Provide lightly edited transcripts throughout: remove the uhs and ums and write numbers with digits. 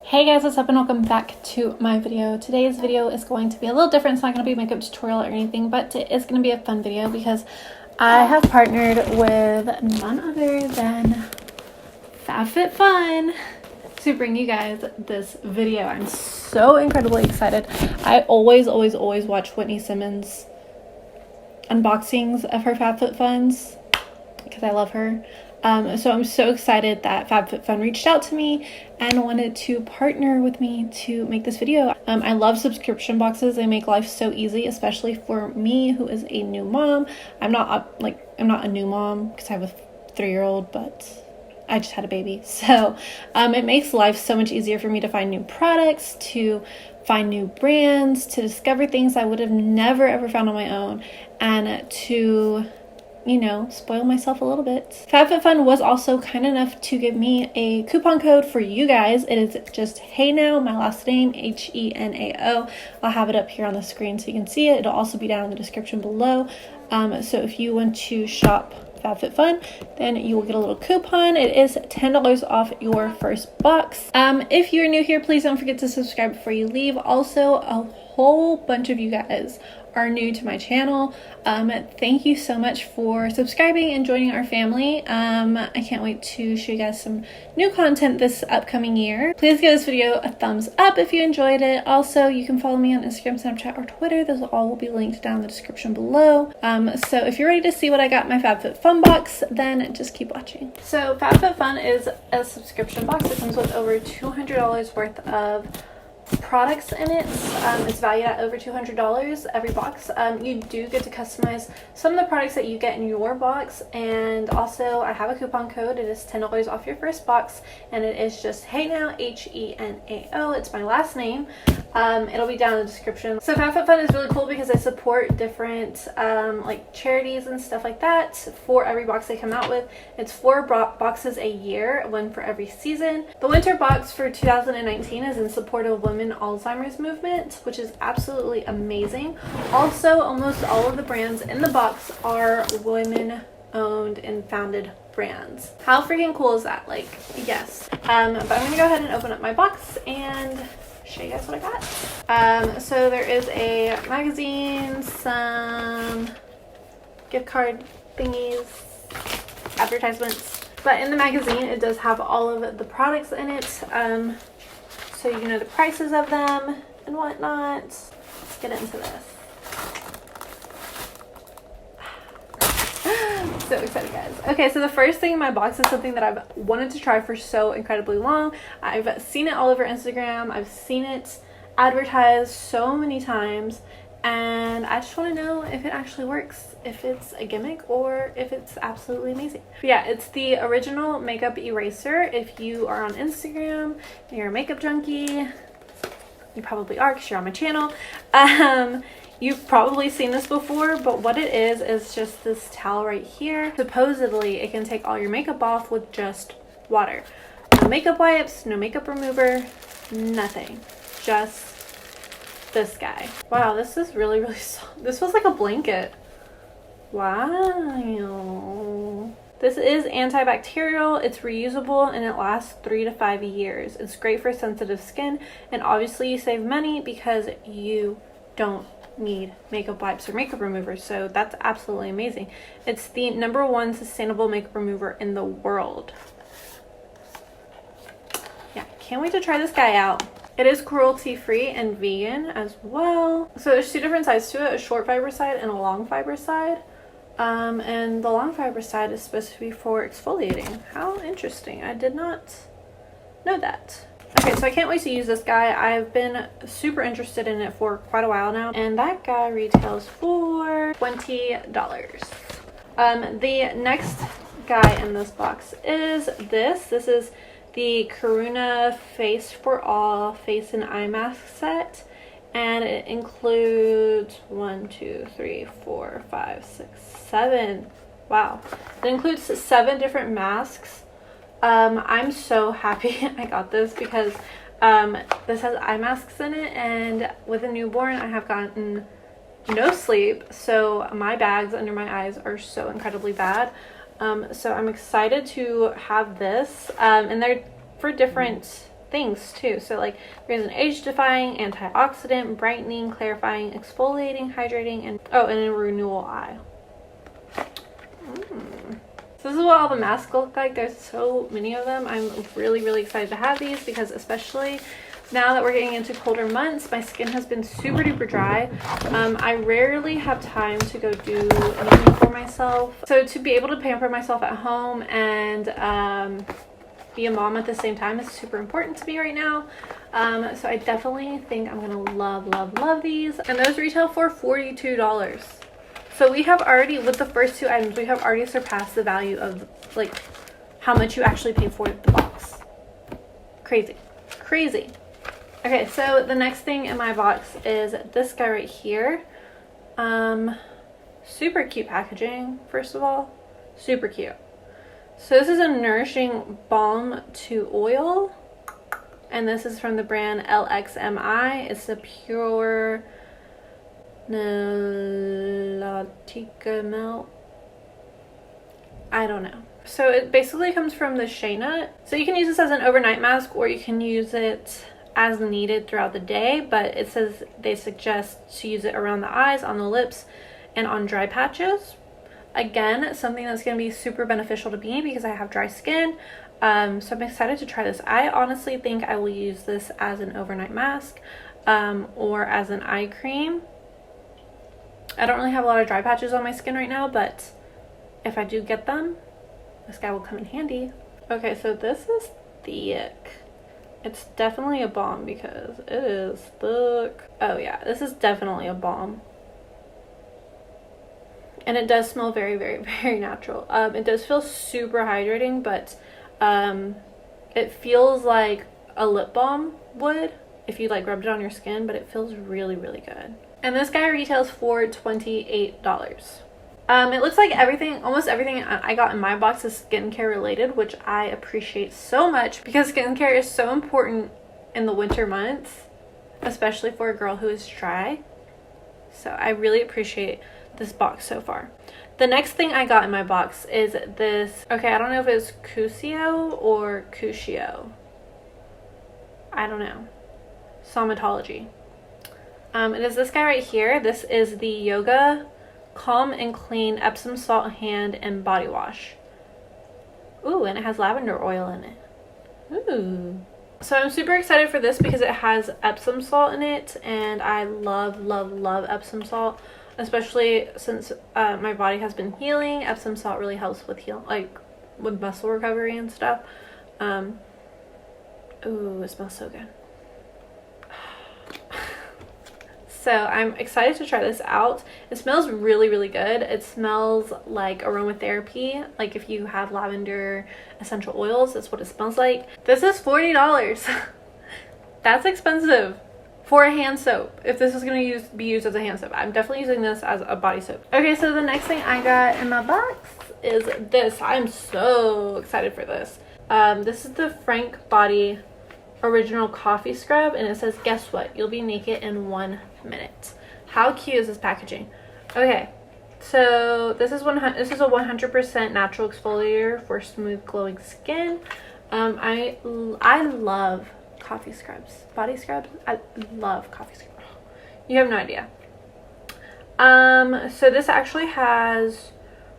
Hey guys, what's up and welcome back to my video. Today's video is going to be a little different. It's not going to be a makeup tutorial or anything, but it is going to be a fun video because I have partnered with none other than Fabfitfun to bring you guys this video. I'm so incredibly excited. I always watch Whitney Simmons unboxings of her Fabfitfuns because I love her. So I'm so excited that Fabfitfun reached out to me and wanted to partner with me to make this video. I love subscription boxes. They make life so easy, especially for me who is a new mom. I'm not a new mom because I have a 3-year-old, but I just had a baby. So it makes life so much easier for me to find new products, to find new brands, to discover things I would have never ever found on my own, and to spoil myself a little bit. Fabfitfun was also kind enough to give me a coupon code for you guys. It is just HENAO, my last name, HENAO. I'll have it up here on the screen so you can see it. It'll also be down in the description below. So if you want to shop Fabfitfun, then you will get a little coupon. It is $10 off your first box. If you're new here, please don't forget to subscribe before you leave. Also, a whole bunch of you guys are new to my channel. Thank you so much for subscribing and joining our family. I can't wait to show you guys some new content this upcoming year. Please give this video a thumbs up if you enjoyed it. Also, you can follow me on Instagram, Snapchat, or Twitter. Those all will be linked down in the description below. So if you're ready to see what I got in my Fabfitfun box, then just keep watching. So Fabfitfun is a subscription box. It comes with over $200 worth of products in it. It's valued at over $200 every box. You do get to customize some of the products that you get in your box, and also I have a coupon code. It is $10 off your first box, and it is just HENAO, HENAO. It's my last name. It'll be down in the description. So Fabfitfun is really cool because they support different like charities and stuff like that for every box they come out with. It's 4 boxes a year, one for every season. The winter box for 2019 is in support of women Alzheimer's movement, which is absolutely amazing. Also, almost all of the brands in the box are women owned and founded brands. How freaking cool is that? Like, yes. But I'm gonna go ahead and open up my box and show you guys what I got. So there is a magazine, some gift card thingies, advertisements, but in the magazine it does have all of the products in it, so you know the prices of them and whatnot. Let's get into this. So excited, guys. Okay, so the first thing in my box is something that I've wanted to try for so incredibly long. I've seen it all over Instagram. I've seen it advertised so many times, and I just want to know if it actually works, if it's a gimmick or if it's absolutely amazing. But yeah, it's the original makeup eraser. If you are on Instagram and you're a makeup junkie, you probably are because you're on my channel. You've probably seen this before, but what it is just this towel right here. Supposedly it can take all your makeup off with just water. No makeup wipes, no makeup remover, nothing. Just this guy. Wow, this is really soft. This feels like a blanket. Wow. This is antibacterial, it's reusable, and it lasts 3 to 5 years. It's great for sensitive skin, and obviously you save money because you don't need makeup wipes or makeup removers, so that's absolutely amazing. It's the #1 sustainable makeup remover in the world. Yeah, can't wait to try this guy out. It is cruelty-free and vegan as well. So there's 2 different sides to it, a short fiber side and a long fiber side. And the long fiber side is supposed to be for exfoliating. How interesting. I did not know that. Okay, so I can't wait to use this guy. I've been super interested in it for quite a while now, and that guy retails for $20. The next guy in this box is this. This is the Karuna Face for All face and eye mask set, and it includes 1, 2, 3, 4, 5, 6, 7. Wow, it includes 7 different masks. I'm so happy I got this because this has eye masks in it, and with a newborn I have gotten no sleep, so my bags under my eyes are so incredibly bad. So I'm excited to have this, and they're for different things too. So like there's an age-defying, antioxidant, brightening, clarifying, exfoliating, hydrating, and a renewal eye. So this is what all the masks look like. There's so many of them. I'm really, really excited to have these because especially now that we're getting into colder months, my skin has been super duper dry. I rarely have time to go do anything for myself. So to be able to pamper myself at home and be a mom at the same time is super important to me right now. So I definitely think I'm gonna love these. And those retail for $42. So we have already, with the first two items, we have already surpassed the value of like how much you actually pay for the box. Crazy. Okay, so the next thing in my box is this guy right here. Super cute packaging, first of all. Super cute. So this is a Nourishing Balm to Oil. And this is from the brand LXMI. It's a pure Nalatica milk. I don't know. So it basically comes from the shea nut. So you can use this as an overnight mask or you can use it as needed throughout the day, but it says they suggest to use it around the eyes, on the lips, and on dry patches. Again, something that's going to be super beneficial to me because I have dry skin. So I'm excited to try this. I honestly think I will use this as an overnight mask or as an eye cream. I don't really have a lot of dry patches on my skin right now, but if I do get them, this guy will come in handy. Okay, so this is thick. It's definitely a balm because it is thick. Oh yeah, this is definitely a balm. And it does smell very, very, very natural. It does feel super hydrating, but it feels like a lip balm would if you like rubbed it on your skin, but it feels really, really good. And this guy retails for $28. It looks like everything, almost everything I got in my box is skincare related, which I appreciate so much because skincare is so important in the winter months, especially for a girl who is dry. So I really appreciate this box so far. The next thing I got in my box is this, okay, I don't know if it's Cusio or Cusio. I don't know. Somatology. It is this guy right here. This is the Yoga Calm and Clean Epsom Salt Hand and Body Wash. Ooh, and it has lavender oil in it. Ooh. So I'm super excited for this because it has Epsom salt in it, and I love Epsom salt, especially since my body has been healing. Epsom salt really helps with with muscle recovery and stuff. Ooh, it smells so good. So I'm excited to try this out. It smells really, really good. It smells like aromatherapy. Like if you have lavender essential oils, that's what it smells like. This is $40. That's expensive for a hand soap. If this is going to be used as a hand soap, I'm definitely using this as a body soap. Okay, so the next thing I got in my box is this. I'm so excited for this. This is the Frank Body Original Coffee Scrub, and it says, guess what? You'll be naked in 1 minute. How cute is this packaging? Okay, so this is a 100% natural exfoliator for smooth glowing skin. I love coffee scrubs, body scrubs. I love coffee scrubs. You have no idea. So this actually has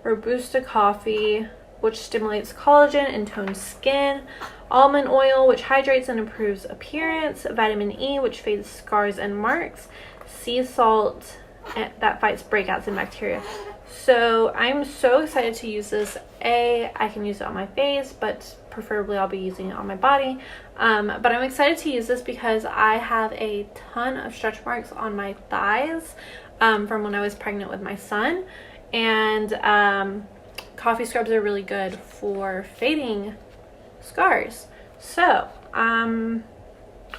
Robusta coffee, which stimulates collagen and tones skin, almond oil, which hydrates and improves appearance, vitamin E, which fades scars and marks, sea salt that fights breakouts and bacteria. So I'm so excited to use this. I can use it on my face, but preferably I'll be using it on my body. But I'm excited to use this because I have a ton of stretch marks on my thighs from when I was pregnant with my son, and coffee scrubs are really good for fading scars. So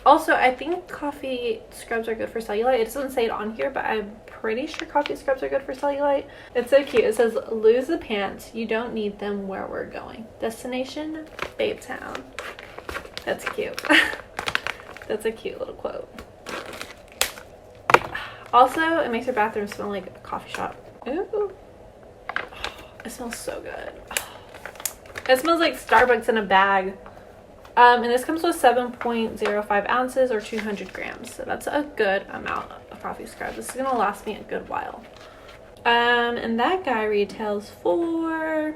also I think coffee scrubs are good for cellulite. It doesn't say it on here, but I'm pretty sure coffee scrubs are good for cellulite. It's so cute. It says, lose the pants, you don't need them where we're going. Destination Babe Town. That's cute. That's a cute little quote. Also, it makes your bathroom smell like a coffee shop. Ooh. It smells so good. It smells like Starbucks in a bag. And this comes with 7.05 ounces or 200 grams. So that's a good amount of coffee scrub. This is going to last me a good while. And that guy retails for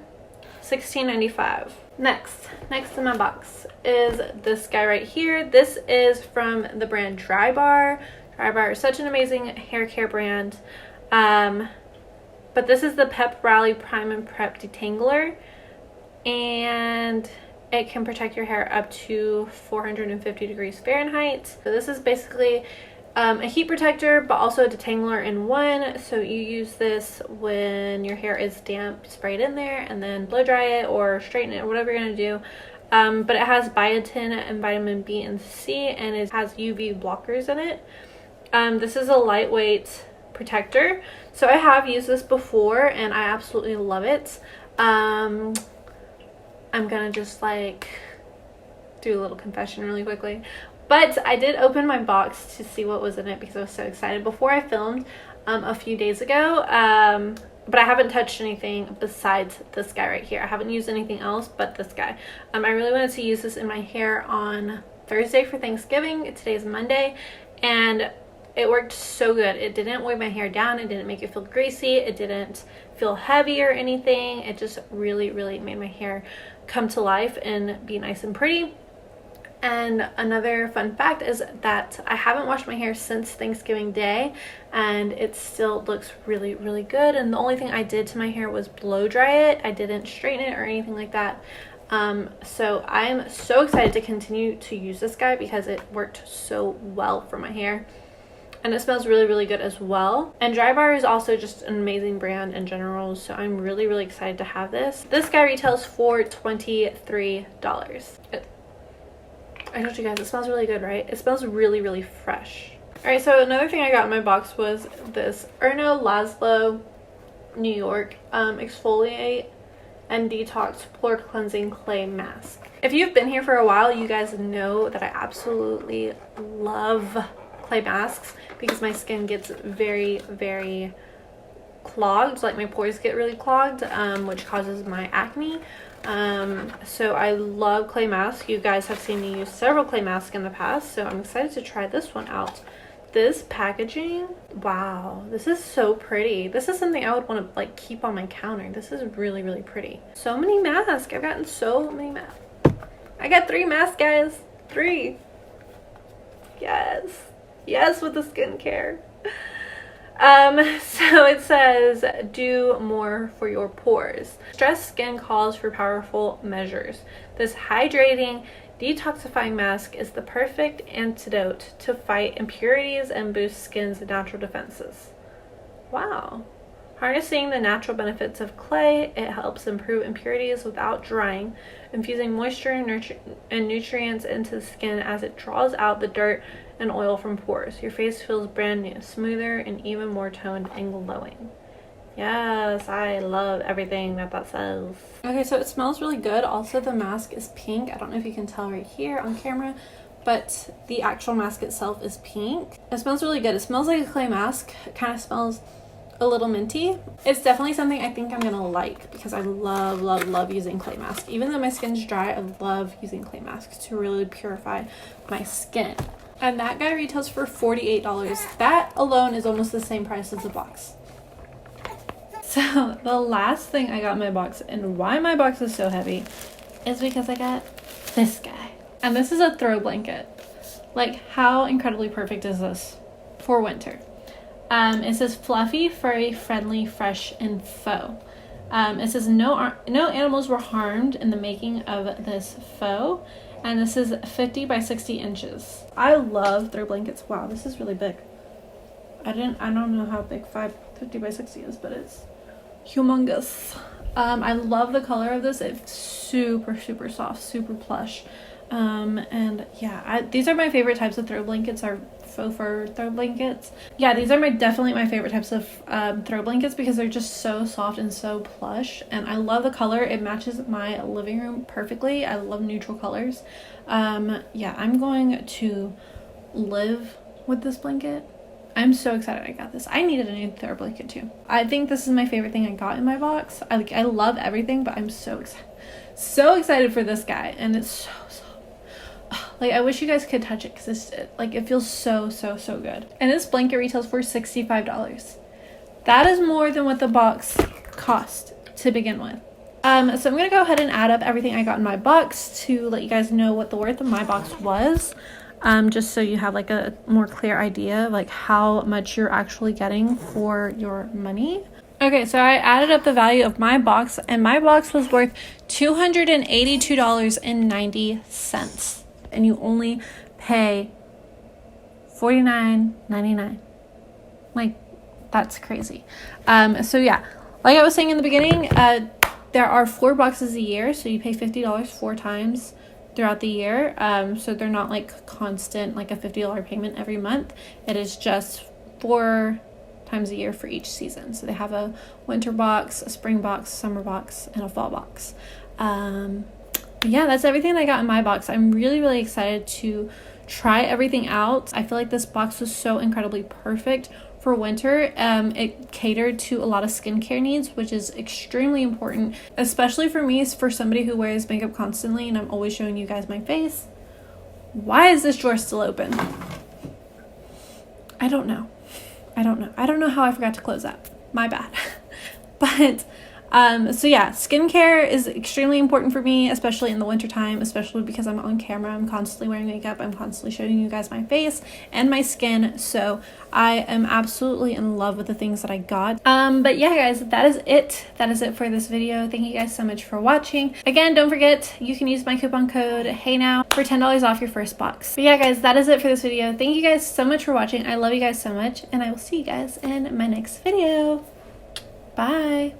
$16.95. Next in my box is this guy right here. This is from the brand Dry Bar. Dry Bar is such an amazing hair care brand. But this is the Pep Rally Prime and Prep Detangler, and it can protect your hair up to 450 degrees Fahrenheit. So this is basically a heat protector, but also a detangler in one. So you use this when your hair is damp, spray it in there, and then blow dry it or straighten it or whatever you're gonna do. But it has biotin and vitamin B and C, and it has UV blockers in it. This is a lightweight protector. So I have used this before and I absolutely love it. I'm gonna just like do a little confession really quickly. But I did open my box to see what was in it because I was so excited before I filmed a few days ago. But I haven't touched anything besides this guy right here. I haven't used anything else but this guy. I really wanted to use this in my hair on Thursday for Thanksgiving. Today's Monday, and it worked so good. It didn't weigh my hair down. It didn't make it feel greasy. It didn't feel heavy or anything. It just really, really made my hair come to life and be nice and pretty. And another fun fact is that I haven't washed my hair since Thanksgiving Day, and it still looks really, really good. And the only thing I did to my hair was blow dry it. I didn't straighten it or anything like that. So I'm so excited to continue to use this guy because it worked so well for my hair. And it smells really, really good as well. And Dry Bar is also just an amazing brand in general, so I'm really, really excited to have this. This guy retails for $23. I told you guys, it smells really good, right? It smells really, really fresh. Alright, so another thing I got in my box was this HENAO Laszlo New York Exfoliate and Detox Pore Cleansing Clay Mask. If you've been here for a while, you guys know that I absolutely love clay masks because my skin gets very, very clogged. Like my pores get really clogged, which causes my acne. So I love clay masks. You guys have seen me use several clay masks in the past, so I'm excited to try this one out. This packaging, wow, this is so pretty. This is something I would want to like keep on my counter. This is really, really pretty. So many masks. I've gotten so many masks. I got 3 masks, guys. 3. Yes, with the skincare. So it says, do more for your pores. Stressed skin calls for powerful measures. This hydrating, detoxifying mask is the perfect antidote to fight impurities and boost skin's natural defenses. Wow. Harnessing the natural benefits of clay, it helps improve impurities without drying, infusing moisture and nutrients into the skin as it draws out the dirt and oil from pores. Your face feels brand new, smoother, and even more toned and glowing. Yes, I love everything that says. Okay, so it smells really good. Also, the mask is pink. I don't know if you can tell right here on camera, but the actual mask itself is pink. It smells really good. It smells like a clay mask. It kind of smells a little minty. It's definitely something I think I'm gonna like because I love using clay masks. Even though my skin's dry, I love using clay masks to really purify my skin. And that guy retails for $48. That alone is almost the same price as the box. So the last thing I got in my box, and why my box is so heavy, is because I got this guy. And this is a throw blanket. Like, how incredibly perfect is this for winter? It says fluffy, furry, friendly, fresh, and faux. It says no animals were harmed in the making of this faux. And this is 50 by 60 inches. I love throw blankets. Wow, this is really big. I don't know how big 50 by 60 is, but it's humongous. I love the color of this. It's super, super soft, super plush. And yeah, these are my favorite types of throw blankets, are faux fur throw blankets. Yeah, these are definitely my favorite types of throw blankets because they're just so soft and so plush, and I love the color. It matches my living room perfectly. I love neutral colors. Yeah, I'm going to live with this blanket. I'm so excited I got this. I needed a new throw blanket too. I think this is my favorite thing I got in my box. I love everything, but I'm so excited for this guy, and it's so soft. Like, I wish you guys could touch it because it's like, it feels so good. And this blanket retails for $65. That is more than what the box cost to begin with. So I'm gonna go ahead and add up everything I got in my box to let you guys know what the worth of my box was. Just so you have like a more clear idea of like how much you're actually getting for your money. Okay, so I added up the value of my box, and my box was worth $282.90, and you only pay $49.99. Like, that's crazy. So yeah, like I was saying in the beginning, there are 4 boxes a year, so you pay $50 4 times throughout the year. So they're not like constant, like a $50 payment every month. It is just 4 times a year for each season. So they have a winter box, a spring box, summer box, and a fall box. But yeah, that's everything that I got in my box. I'm really excited to try everything out. I feel like this box was so incredibly perfect for winter. It catered to a lot of skincare needs, which is extremely important, especially for me, for somebody who wears makeup constantly and I'm always showing you guys my face. Why is this drawer still open? I don't know how I forgot to close that. My bad. But so yeah, skincare is extremely important for me, especially in the wintertime, especially because I'm on camera. I'm constantly wearing makeup. I'm constantly showing you guys my face and my skin. So I am absolutely in love with the things that I got. But yeah, guys, that is it. That is it for this video. Thank you guys so much for watching. Again, don't forget, you can use my coupon code HENAO for $10 off your first box. But yeah, guys, that is it for this video. Thank you guys so much for watching. I love you guys so much, and I will see you guys in my next video. Bye.